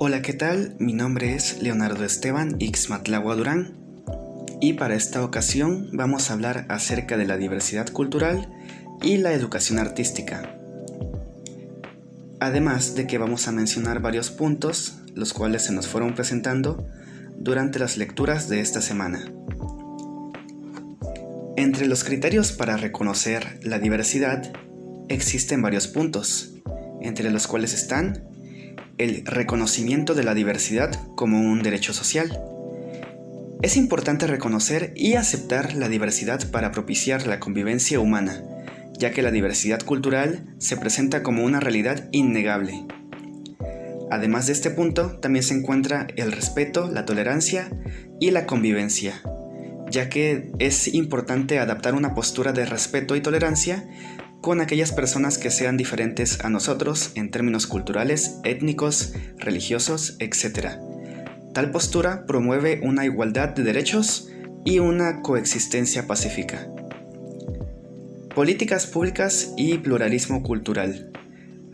Hola, ¿qué tal? Mi nombre es Leonardo Esteban Ixmatlagua Durán y para esta ocasión vamos a hablar acerca de la diversidad cultural y la educación artística. Además de que vamos a mencionar varios puntos, los cuales se nos fueron presentando durante las lecturas de esta semana. Entre los criterios para reconocer la diversidad existen varios puntos, entre los cuales están el reconocimiento de la diversidad como un derecho social. Es importante reconocer y aceptar la diversidad para propiciar la convivencia humana, ya que la diversidad cultural se presenta como una realidad innegable. Además de este punto, también se encuentra el respeto, la tolerancia y la convivencia, ya que es importante adaptar una postura de respeto y tolerancia con aquellas personas que sean diferentes a nosotros en términos culturales, étnicos, religiosos, etc. Tal postura promueve una igualdad de derechos y una coexistencia pacífica. Políticas públicas y pluralismo cultural.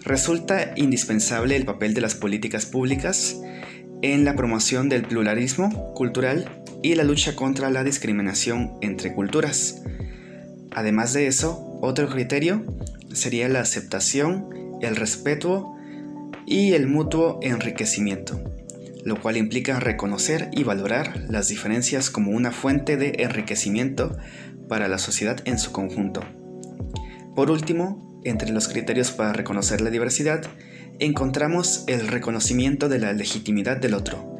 Resulta indispensable el papel de las políticas públicas en la promoción del pluralismo cultural y la lucha contra la discriminación entre culturas. Además de eso, otro criterio sería la aceptación, el respeto y el mutuo enriquecimiento, lo cual implica reconocer y valorar las diferencias como una fuente de enriquecimiento para la sociedad en su conjunto. Por último, entre los criterios para reconocer la diversidad, encontramos el reconocimiento de la legitimidad del otro.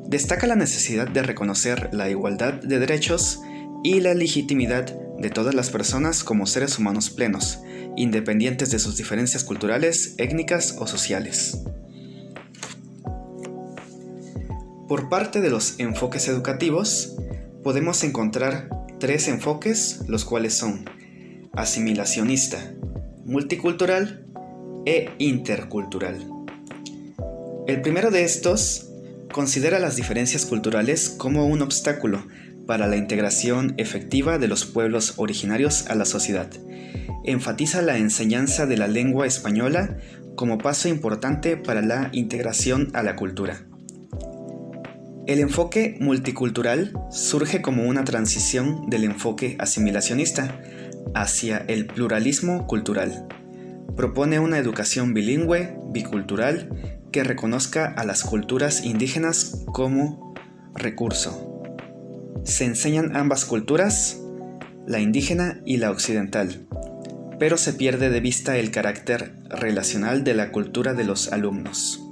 Destaca la necesidad de reconocer la igualdad de derechos y la legitimidad de todas las personas como seres humanos plenos, independientes de sus diferencias culturales, étnicas o sociales. Por parte de los enfoques educativos, podemos encontrar tres enfoques, los cuales son asimilacionista, multicultural e intercultural. El primero de estos considera las diferencias culturales como un obstáculo para la integración efectiva de los pueblos originarios a la sociedad. Enfatiza la enseñanza de la lengua española como paso importante para la integración a la cultura. El enfoque multicultural surge como una transición del enfoque asimilacionista hacia el pluralismo cultural. Propone una educación bilingüe, bicultural, que reconozca a las culturas indígenas como recurso. Se enseñan ambas culturas, la indígena y la occidental, pero se pierde de vista el carácter relacional de la cultura de los alumnos.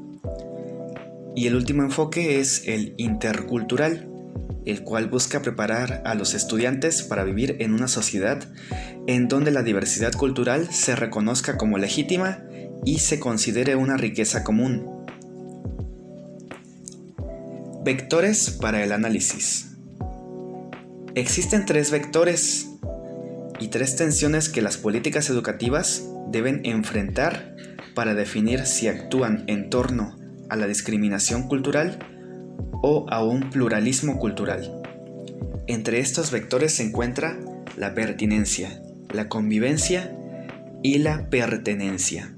Y el último enfoque es el intercultural, el cual busca preparar a los estudiantes para vivir en una sociedad en donde la diversidad cultural se reconozca como legítima y se considere una riqueza común. Vectores para el análisis. Existen tres vectores y tres tensiones que las políticas educativas deben enfrentar para definir si actúan en torno a la discriminación cultural o a un pluralismo cultural. Entre estos vectores se encuentra la pertinencia, la convivencia y la pertenencia.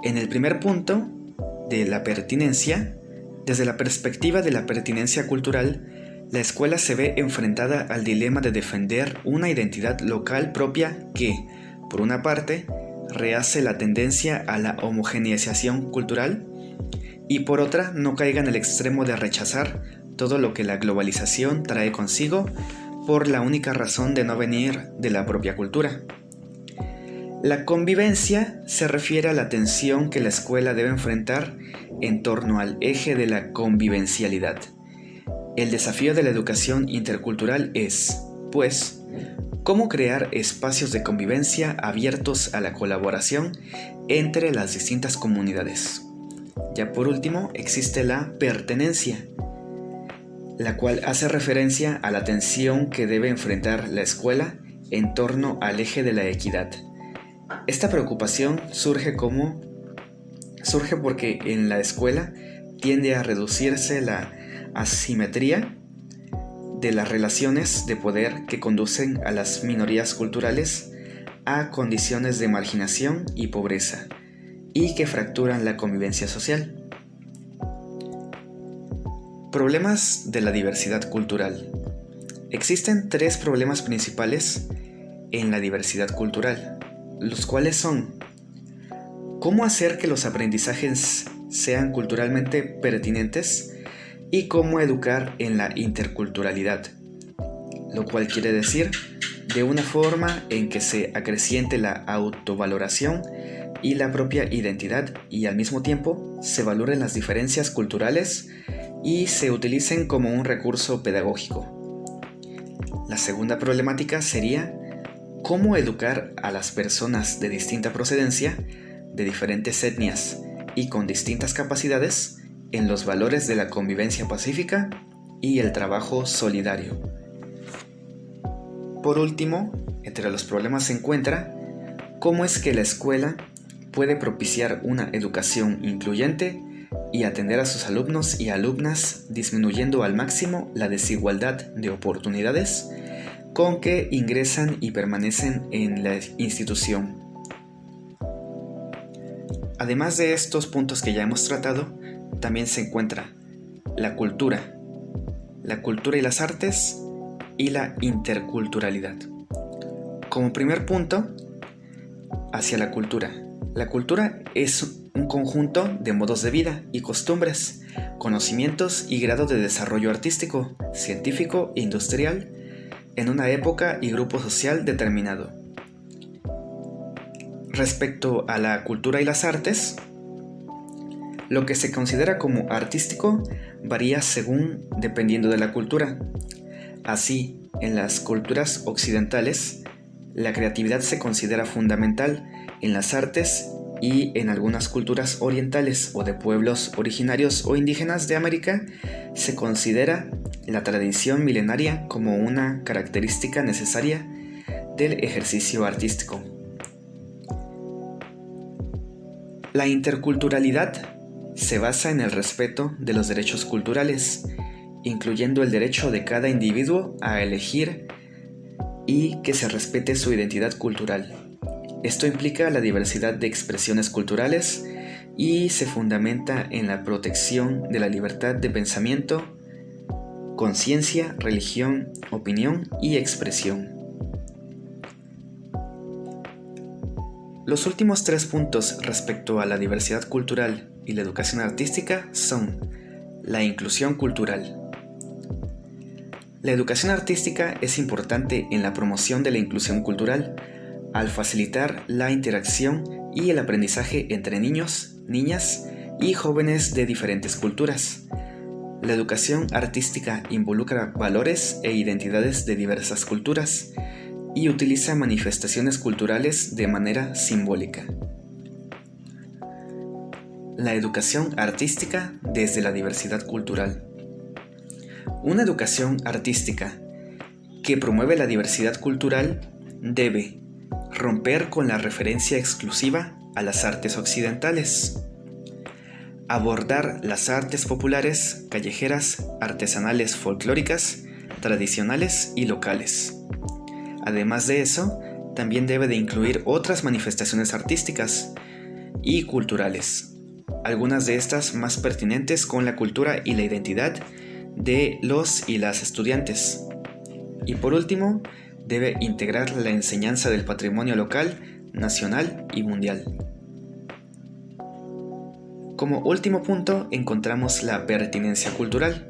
En el primer punto de la pertinencia, desde la perspectiva de la pertinencia cultural, la escuela se ve enfrentada al dilema de defender una identidad local propia que, por una parte, rehace la tendencia a la homogeneización cultural y por otra no caiga en el extremo de rechazar todo lo que la globalización trae consigo por la única razón de no venir de la propia cultura. La convivencia se refiere a la tensión que la escuela debe enfrentar en torno al eje de la convivencialidad. El desafío de la educación intercultural es, pues, cómo crear espacios de convivencia abiertos a la colaboración entre las distintas comunidades. Ya por último, existe la pertenencia, la cual hace referencia a la tensión que debe enfrentar la escuela en torno al eje de la equidad. Esta preocupación surge porque en la escuela tiende a reducirse la asimetría de las relaciones de poder que conducen a las minorías culturales a condiciones de marginación y pobreza, y que fracturan la convivencia social. Problemas de la diversidad cultural. Existen tres problemas principales en la diversidad cultural, los cuales son: ¿cómo hacer que los aprendizajes sean culturalmente pertinentes? Y cómo educar en la interculturalidad, lo cual quiere decir de una forma en que se acreciente la autovaloración y la propia identidad, y al mismo tiempo se valoren las diferencias culturales y se utilicen como un recurso pedagógico. La segunda problemática sería cómo educar a las personas de distinta procedencia, de diferentes etnias y con distintas capacidades en los valores de la convivencia pacífica y el trabajo solidario. Por último, entre los problemas se encuentra cómo es que la escuela puede propiciar una educación incluyente y atender a sus alumnos y alumnas, disminuyendo al máximo la desigualdad de oportunidades con que ingresan y permanecen en la institución. Además de estos puntos que ya hemos tratado, también se encuentra la cultura y las artes y la interculturalidad. Como primer punto, hacia la cultura. La cultura es un conjunto de modos de vida y costumbres, conocimientos y grado de desarrollo artístico, científico e industrial en una época y grupo social determinado. Respecto a la cultura y las artes, lo que se considera como artístico varía dependiendo de la cultura. Así, en las culturas occidentales, la creatividad se considera fundamental en las artes, y en algunas culturas orientales o de pueblos originarios o indígenas de América se considera la tradición milenaria como una característica necesaria del ejercicio artístico. La interculturalidad se basa en el respeto de los derechos culturales, incluyendo el derecho de cada individuo a elegir y que se respete su identidad cultural. Esto implica la diversidad de expresiones culturales y se fundamenta en la protección de la libertad de pensamiento, conciencia, religión, opinión y expresión. Los últimos tres puntos respecto a la diversidad cultural y la educación artística son la inclusión cultural. La educación artística es importante en la promoción de la inclusión cultural, al facilitar la interacción y el aprendizaje entre niños, niñas y jóvenes de diferentes culturas. La educación artística involucra valores e identidades de diversas culturas y utiliza manifestaciones culturales de manera simbólica. La educación artística desde la diversidad cultural. Una educación artística que promueve la diversidad cultural debe romper con la referencia exclusiva a las artes occidentales, abordar las artes populares, callejeras, artesanales, folclóricas, tradicionales y locales. Además de eso, también debe de incluir otras manifestaciones artísticas y culturales, algunas de estas más pertinentes con la cultura y la identidad de los y las estudiantes. Y por último, debe integrar la enseñanza del patrimonio local, nacional y mundial. Como último punto encontramos la pertinencia cultural.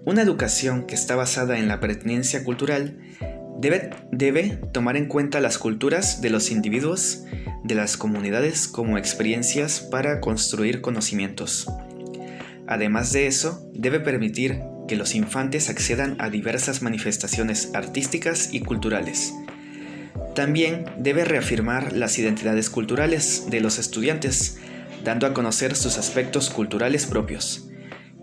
Una educación que está basada en la pertinencia cultural debe tomar en cuenta las culturas de los individuos, de las comunidades como experiencias para construir conocimientos. Además de eso, debe permitir que los infantes accedan a diversas manifestaciones artísticas y culturales. También debe reafirmar las identidades culturales de los estudiantes, dando a conocer sus aspectos culturales propios.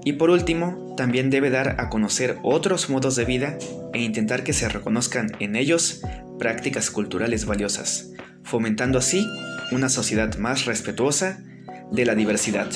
Y por último, también debe dar a conocer otros modos de vida e intentar que se reconozcan en ellos prácticas culturales valiosas, fomentando así una sociedad más respetuosa de la diversidad.